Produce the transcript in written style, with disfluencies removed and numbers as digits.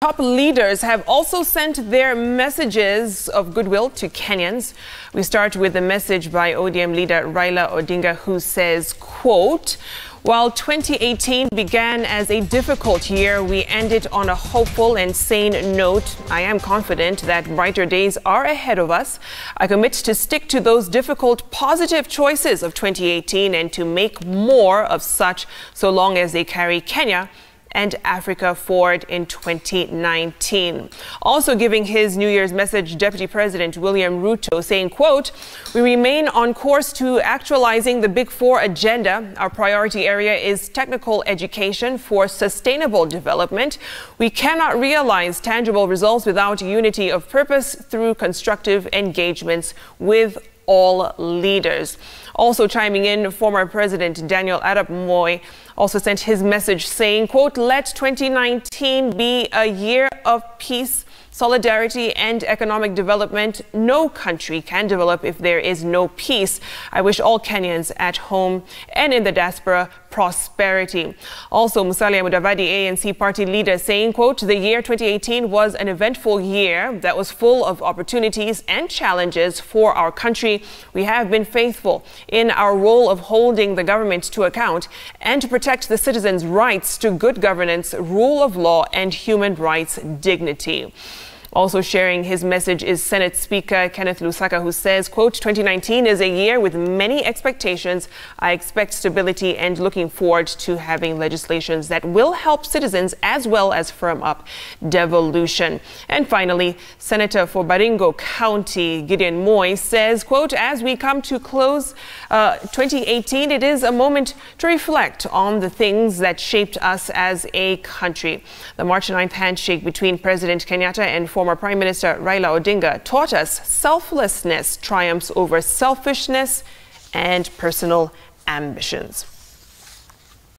Top leaders have also sent their messages of goodwill to Kenyans. We start with a message by ODM leader Raila Odinga, who says, quote, "While 2018 began as a difficult year, we ended on a hopeful and sane note. I am confident that brighter days are ahead of us. I commit to stick to those difficult, positive choices of 2018 and to make more of such so long as they carry Kenya and Africa forward in 2019. Also giving his New Year's message, Deputy President William Ruto saying, quote, "We remain on course to actualizing the Big Four agenda. Our priority area is technical education for sustainable development. We cannot realize tangible results without unity of purpose through constructive engagements with all leaders." Also chiming in, former President Daniel Arap Moi also sent his message saying, quote, "Let 2019 be a year of peace, solidarity and economic development. No country can develop if there is no peace. I wish all Kenyans at home and in the diaspora prosperity." Also, Musalia Mudavadi, ANC party leader, saying, quote, "The year 2018 was an eventful year that was full of opportunities and challenges for our country. We have been faithful in our role of holding the government to account and to protect the citizens' rights to good governance, rule of law and human rights dignity." Also sharing his message is Senate Speaker Kenneth Lusaka, who says, quote, "2019 is a year with many expectations. I expect stability and looking forward to having legislations that will help citizens as well as firm up devolution." And finally, Senator for Baringo County, Gideon Moi, says, quote, "As we come to close 2018, it is a moment to reflect on the things that shaped us as a country. The March 9th handshake between President Kenyatta and former Prime Minister Raila Odinga taught us selflessness triumphs over selfishness and personal ambitions."